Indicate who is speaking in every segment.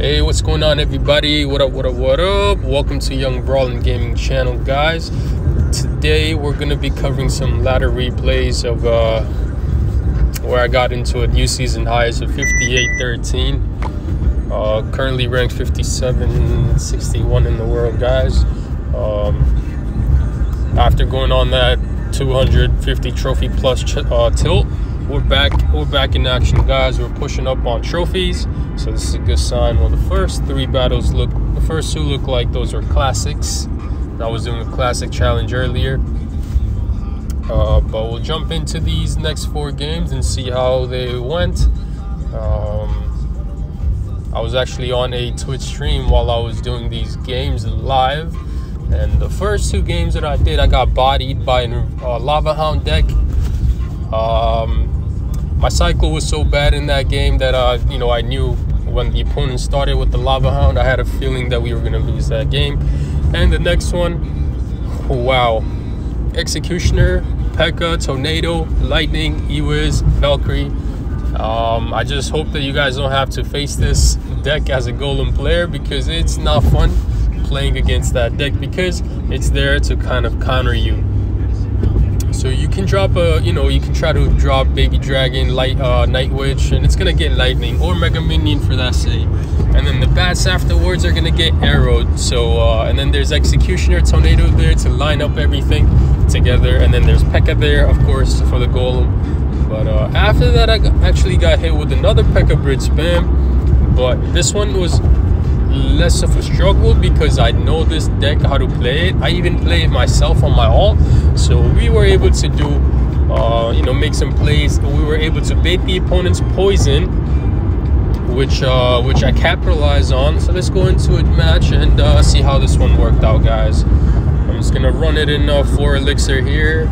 Speaker 1: Hey, what's going on, everybody? What up, what up, what up? Welcome to Young Brawling Gaming channel, guys. Today we're gonna be covering some ladder replays of where I got into a new season highs of 58-13. Currently ranked 57-61 in the world, guys. After going on that 250 trophy plus tilt, we're back in action, guys. We're pushing up on trophies, so this is a good sign. Well, the first two look like those were classics. I was doing a classic challenge earlier, but we'll jump into these next 4 games and see how they went. I was actually on a Twitch stream while I was doing these games live, and the first 2 games that I did, I got bodied by a Lava Hound deck. My cycle was so bad in that game that I knew when the opponent started with the Lava Hound, I had a feeling that we were gonna lose that game. And the next one, wow, Executioner, Pekka, Tornado, Lightning, Ewiz, Valkyrie. I just hope that you guys don't have to face this deck as a Golem player, because it's not fun playing against that deck, because it's there to kind of counter you. So you can drop you can try to drop Baby Dragon, Night Witch, and it's gonna get Lightning or Mega Minion for that save. And then the bats afterwards are gonna get arrowed. So and then there's Executioner, Tornado there to line up everything together, and then there's Pekka there, of course, for the Golem. But after that, I actually got hit with another Pekka Bridge spam, but this one was less of a struggle because I know this deck, how to play it. I even play it myself on my ult, so we were able to do make some plays. We were able to bait the opponent's poison, which I capitalized on. So let's go into a match and see how this one worked out, guys. I'm just gonna run it in 4 elixir here,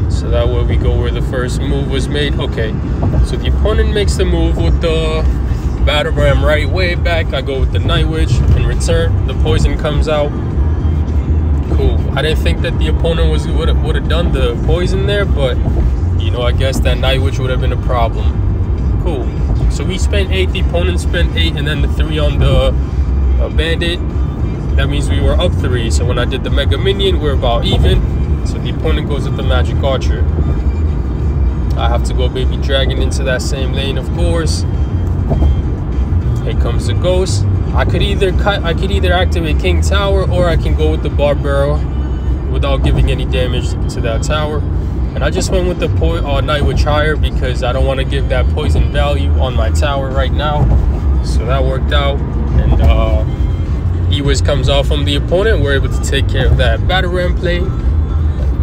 Speaker 1: so that way we go where the first move was made. Okay, so the opponent makes the move with the Battle Ram right way back. I go with the Night Witch. In return, the poison comes out. Cool. I didn't think that the opponent would have done the poison there, but I guess that Night Witch would have been a problem. Cool. So we spent 8, the opponent spent 8, and then the 3 on the Bandit. That means we were up 3. So when I did the Mega Minion, we're about even. So the opponent goes with the Magic Archer. I have to go Baby Dragon into that same lane, of course. Here comes the Ghost. I could either activate King Tower, or I can go with the Barbaro without giving any damage to that tower. And I just went with the Night Witch higher because I don't want to give that poison value on my tower right now. So that worked out. And Ewiz comes off from the opponent. We're able to take care of that Battle Ram play.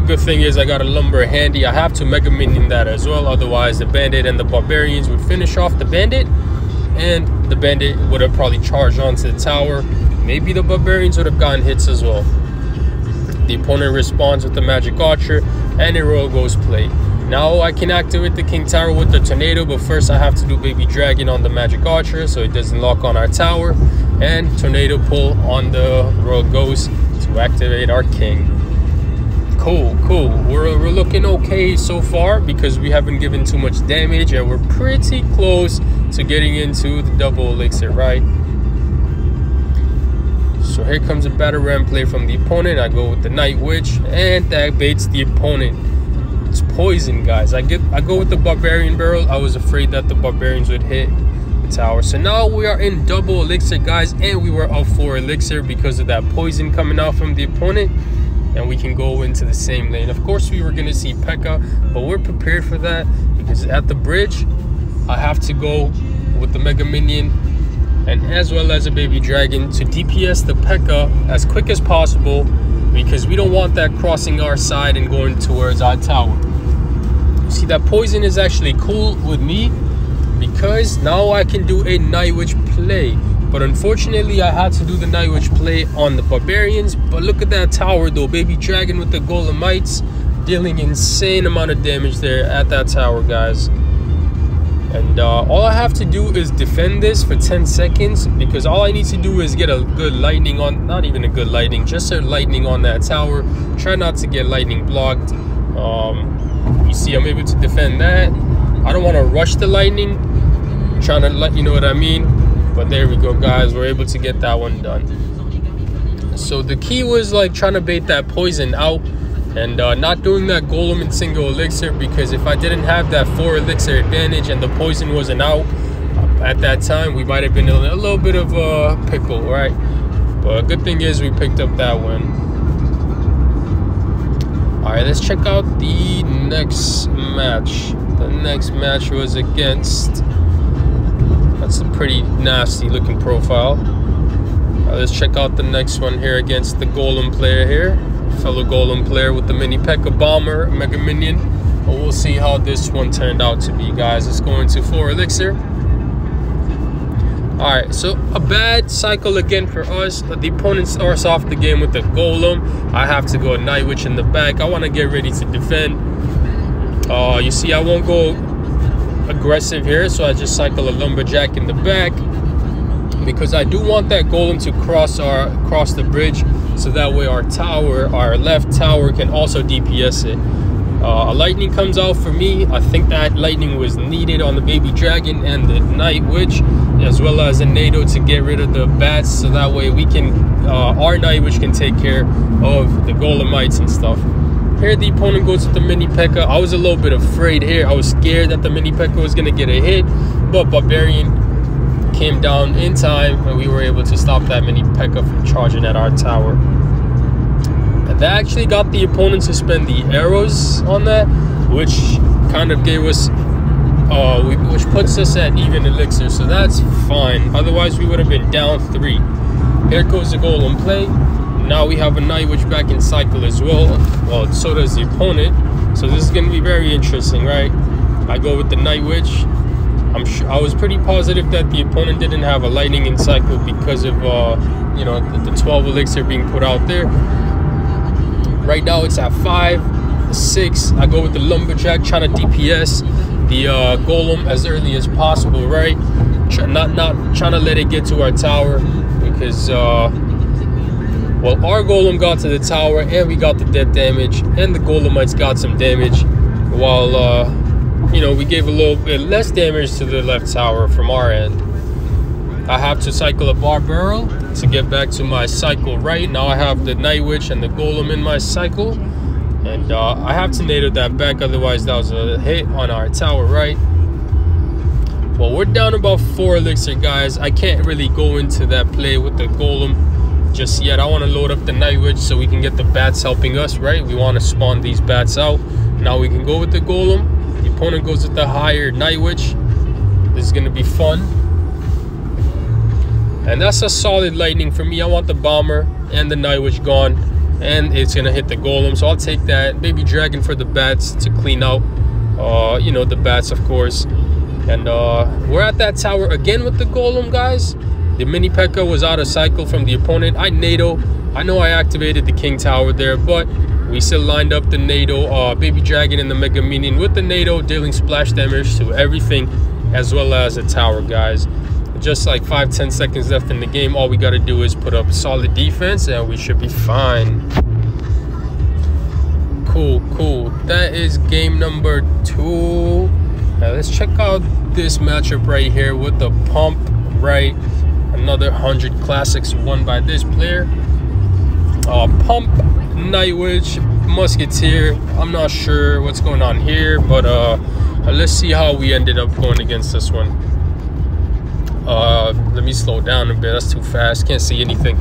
Speaker 1: Good thing is I got a Lumber handy. I have to Mega Minion that as well, otherwise the Bandit and the Barbarians would finish off the Bandit, and the Bandit would have probably charged onto the tower. Maybe the Barbarians would have gotten hits as well. The opponent responds with the Magic Archer and a Royal Ghost play. Now I can activate the King Tower with the Tornado, but first I have to do Baby Dragon on the Magic Archer so it doesn't lock on our tower, and Tornado pull on the Royal Ghost to activate our King. Cool. We're looking okay so far because we haven't given too much damage, and we're pretty close to getting into the double elixir, right? So here comes a Battle Ram play from the opponent. I go with the Night Witch, and that baits the opponent. It's poison, guys. I go with the Barbarian Barrel. I was afraid that the Barbarians would hit the tower. So now we are in double elixir, guys, and we were up 4 elixir because of that poison coming out from the opponent. And we can go into the same lane. Of course, we were going to see Pekka, but we're prepared for that because at the bridge, I have to go with the Mega Minion and as well as a Baby Dragon to DPS the Pekka as quick as possible, because we don't want that crossing our side and going towards our tower. See, that poison is actually cool with me because now I can do a Night Witch play. But unfortunately, I had to do the Night Witch play on the Barbarians. But look at that tower, though. Baby Dragon with the Golemites dealing insane amount of damage there at that tower, guys. And all I have to do is defend this for 10 seconds, because all I need to do is get a good lightning on, not even a good lightning, just a lightning on that tower. Try not to get lightning blocked. You see, I'm able to defend that. I don't want to rush the lightning, trying to let you know what I mean. But there we go, guys. We're able to get that one done. So the key was like trying to bait that poison out and not doing that golem in single elixir, because if I didn't have that 4 elixir advantage and the poison wasn't out at that time, we might have been in a little bit of a pickle, right? But good thing is we picked up that win. All right, let's check out the next match. The next match was against, that's a pretty nasty looking profile. Let's check out the next one here against the Golem player here. Fellow Golem player with the mini Pekka bomber, mega minion. But we'll see how this one turned out to be, guys. It's going to 4 elixir. Alright, so a bad cycle again for us. The opponent starts off the game with the Golem. I have to go a Night Witch in the back. I want to get ready to defend. You see, I won't go aggressive here, so I just cycle a Lumberjack in the back, because I do want that Golem to cross the bridge, so that way our left tower can also DPS it. A lightning comes out for me. I think that lightning was needed on the baby dragon and the Night Witch, as well as a NATO to get rid of the bats, so that way we can our Night Witch can take care of the Golemites and stuff. Here the opponent goes with the mini Pekka. I was a little bit afraid here. I was scared that the mini Pekka was gonna get a hit, but Barbarian came down in time and we were able to stop that mini Pekka from charging at our tower. And that actually got the opponent to spend the arrows on that, which kind of gave us which puts us at even elixir, so that's fine. Otherwise we would have been down 3. Here goes the Golem play. Now we have a Night Witch back in cycle as well. Well, so does the opponent, so this is going to be very interesting, right? I go with the Night Witch. I was pretty positive that the opponent didn't have a lightning in cycle because of you know, the 12 elixir being put out there. Right now it's at 5, 6. I go with the Lumberjack, trying to DPS the Golem as early as possible, right? Not trying to let it get to our tower, because well, our Golem got to the tower and we got the death damage, and the Golemites got some damage, while you know, we gave a little bit less damage to the left tower from our end. I have to cycle a Barbarrel to get back to my cycle right. Now I have the Night Witch and the Golem in my cycle, and I have to NATO that back, otherwise that was a hit on our tower right. Well, we're down about 4 elixir, guys. I can't really go into that play with the Golem just yet. I want to load up the Night Witch so we can get the bats helping us, right? We want to spawn these bats out. Now we can go with the Golem. The opponent goes with the higher Night Witch. This is going to be fun. And that's a solid lightning for me. I want the bomber and the Night Witch gone, and it's going to hit the Golem. So I'll take that baby dragon for the bats to clean out, you know, the bats, of course. And we're at that tower again with the Golem, guys. The mini Pekka was out of cycle from the opponent. I NATO. I know I activated the king tower there, but we still lined up the NATO baby dragon and the mega minion with the NATO, dealing splash damage to everything as well as the tower, guys. Just like 5-10 seconds left in the game. All we got to do is put up solid defense and we should be fine. Cool. That is game number 2. Now let's check out this matchup right here with the pump, right? Another 100 classics won by this player. Pump, Night Witch, Musketeer. I'm not sure what's going on here, but let's see how we ended up going against this one. Let me slow down a bit. That's too fast. Can't see anything.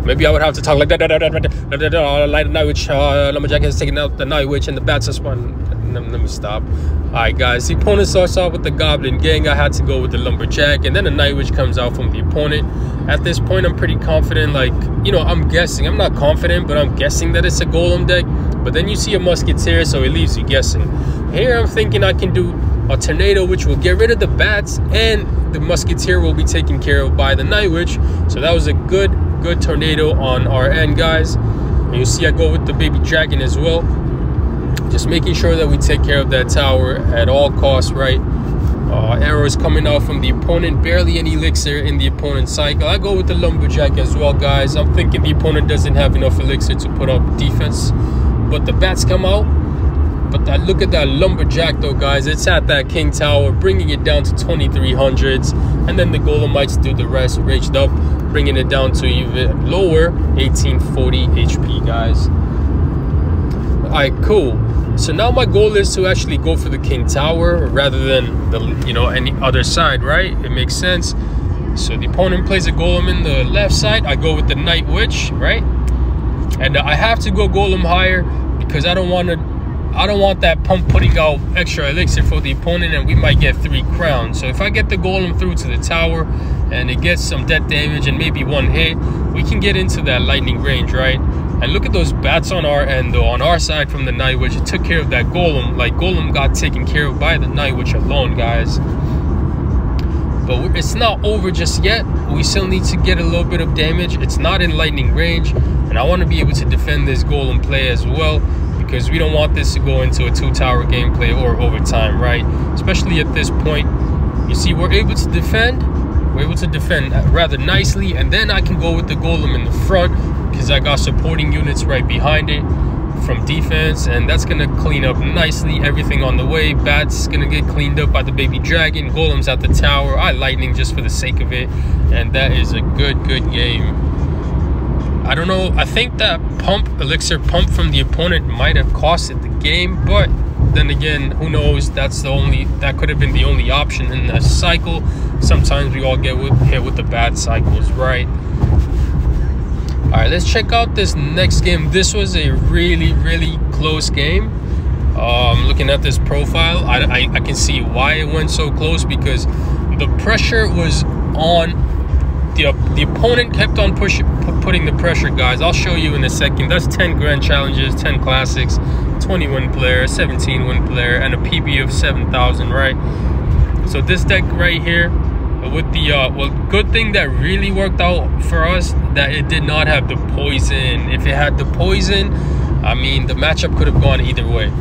Speaker 1: Maybe I would have to talk like that. Light Night Witch. Lumberjack has taken out the Night Witch and the bats are spun. Let me stop. Alright, guys. The opponent starts off with the Goblin Gang. I had to go with the Lumberjack, and then the Night Witch comes out from the opponent. At this point, I'm pretty confident. Like, you know, I'm guessing. I'm not confident, but I'm guessing that it's a Golem deck. But then you see a Musketeer, so it leaves you guessing. Here, I'm thinking I can do a Tornado, which will get rid of the bats, and the Musketeer will be taken care of by the Night Witch. So that was a good Tornado on our end, guys. And you see I go with the baby dragon as well, just making sure that we take care of that tower at all costs, right? Arrows coming out from the opponent, barely any elixir in the opponent's cycle. I go with the Lumberjack as well, guys. I'm thinking the opponent doesn't have enough elixir to put up defense, but the bats come out. But look at that Lumberjack though, guys. It's at that king tower, bringing it down to 2300s. and then the Golemites do the rest, raged up, bringing it down to even lower, 1840 HP, guys. Alright, cool. So now my goal is to actually go for the King Tower rather than the, you know, any other side, right? It makes sense. So the opponent plays a Golem in the left side. I go with the Night Witch, right? And I have to go Golem higher because I don't want that pump putting out extra elixir for the opponent, and we might get 3 crowns. So if I get the Golem through to the tower and it gets some death damage and maybe 1 hit, we can get into that lightning range, right? And look at those bats on our end, though. On our side from the Night Witch, it took care of that Golem. Like, Golem got taken care of by the Night Witch alone, guys. But it's not over just yet. We still need to get a little bit of damage. It's not in lightning range, and I want to be able to defend this Golem play as well, because we don't want this to go into a 2-tower gameplay or overtime, right? Especially at this point. You see, we're able to defend. We're able to defend rather nicely, and then I can go with the Golem in the front because I got supporting units right behind it from defense, and that's gonna clean up nicely everything on the way. Bats gonna get cleaned up by the baby dragon. Golem's at the tower. I lightning just for the sake of it, and that is a good game. I don't know, I think that elixir pump from the opponent might have costed the game, but then again, who knows? That could have been the only option in the cycle. Sometimes we all get hit with the bad cycles, right? All right, let's check out this next game. This was a really close game. Looking at this profile, I can see why it went so close, because the pressure was on. The opponent kept on putting the pressure, guys. I'll show you in a second. That's 10 grand challenges, 10 classics, 20 win player, 17 win player, and a PB of 7,000, right? So this deck right here, with the well, good thing that really worked out for us, that it did not have the poison. If it had the poison, I mean, the matchup could have gone either way.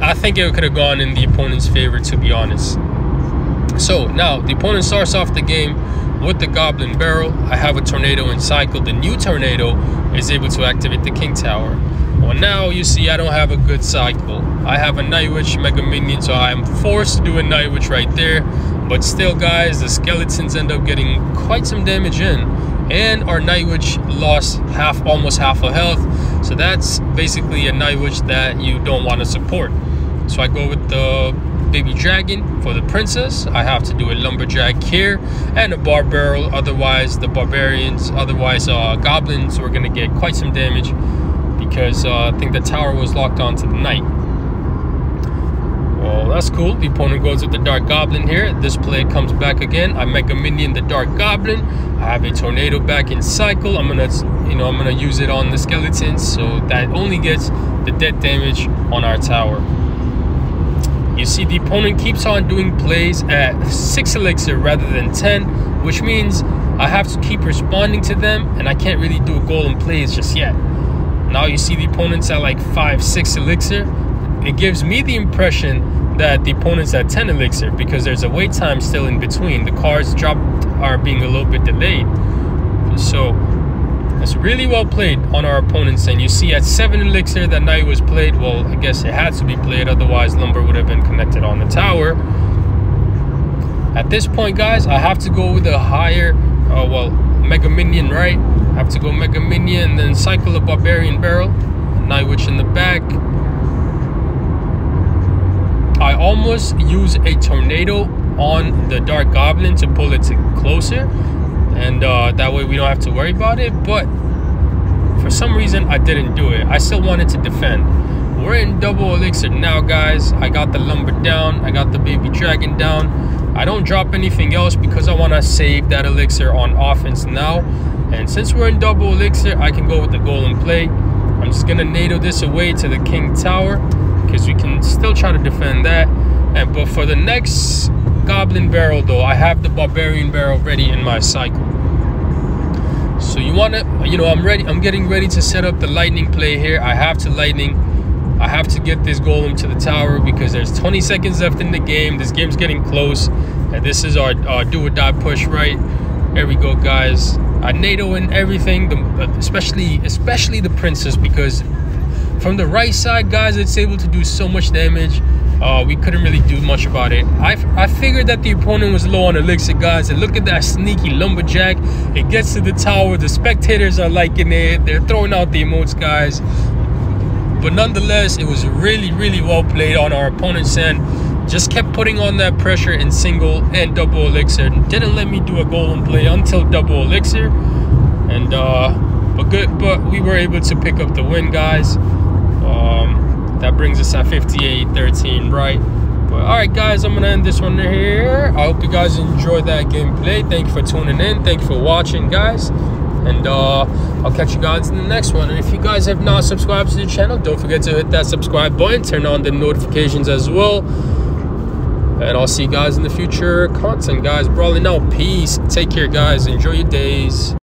Speaker 1: I think it could have gone in the opponent's favor, to be honest. So now the opponent starts off the game with the Goblin Barrel. I have a Tornado in cycle. The new Tornado is able to activate the King Tower. Well, now you see I don't have a good cycle. I have a Night Witch Mega Minion, so I am forced to do a Night Witch right there. But still, guys, the skeletons end up getting quite some damage in, and our Night Witch lost almost half a health. So that's basically a Night Witch that you don't want to support. So I go with the baby dragon for the princess. I have to do a lumberjack here and a bar barrel, otherwise the barbarians, goblins were going to get quite some damage, because I think the tower was locked onto the knight. Well, that's cool. The opponent goes with the dark goblin here. This play comes back again. I Mega Minion the dark goblin. I have a tornado back in cycle. I'm gonna use it on the skeletons, so that only gets the death damage on our tower. You see, the opponent keeps on doing plays at 6 elixir rather than 10, which means I have to keep responding to them, and I can't really do a golem plays just yet. Now you see the opponent's at like 5-6 elixir. It gives me the impression that the opponent's at 10 elixir, because there's a wait time still in between. The cards dropped are being a little bit delayed. So it's really well played on our opponent's end. You see at 7 elixir that knight was played. Well, I guess it had to be played, otherwise lumber would have been connected on the tower. At this point, guys, I have to go with a higher Mega Minion, right? I have to go Mega Minion and then cycle a Barbarian Barrel, Night Witch in the back. I almost use a Tornado on the Dark Goblin to pull it closer, and that way we don't have to worry about it, but for some reason I didn't do it. I still wanted to defend. We're in double elixir now, guys. I got the lumber down, I got the baby dragon down. I don't drop anything else because I want to save that elixir on offense now, and since we're in double elixir, I can go with the golem play. I'm just gonna NATO this away to the King Tower, because we can still try to defend that. But for the next Goblin Barrel, though, I have the Barbarian Barrel ready in my cycle. So you want to, I'm getting ready to set up the lightning play here. I have to lightning. I have to get this golem to the tower because there's 20 seconds left in the game. This game's getting close, and this is our do or die push, right? There we go, guys. I NATO in everything, especially the princess, because from the right side, guys, it's able to do so much damage. we couldn't really do much about it. I figured that the opponent was low on elixir, guys, and look at that sneaky lumberjack. It gets to the tower, the spectators are liking it, they're throwing out the emotes, guys. But nonetheless, it was really, really well played on our opponent's end. Just kept putting on that pressure in single and double elixir. Didn't let me do a golem play until double elixir. And but we were able to pick up the win, guys. That brings us at 58-13, right? But all right, guys, I'm gonna end this one here. I hope you guys enjoyed that gameplay. Thank you for tuning in. Thank you for watching, guys. And I'll catch you guys in the next one. And if you guys have not subscribed to the channel, don't forget to hit that subscribe button, turn on the notifications as well. And I'll see you guys in the future content, guys. Brawling out. Peace. Take care, guys. Enjoy your days.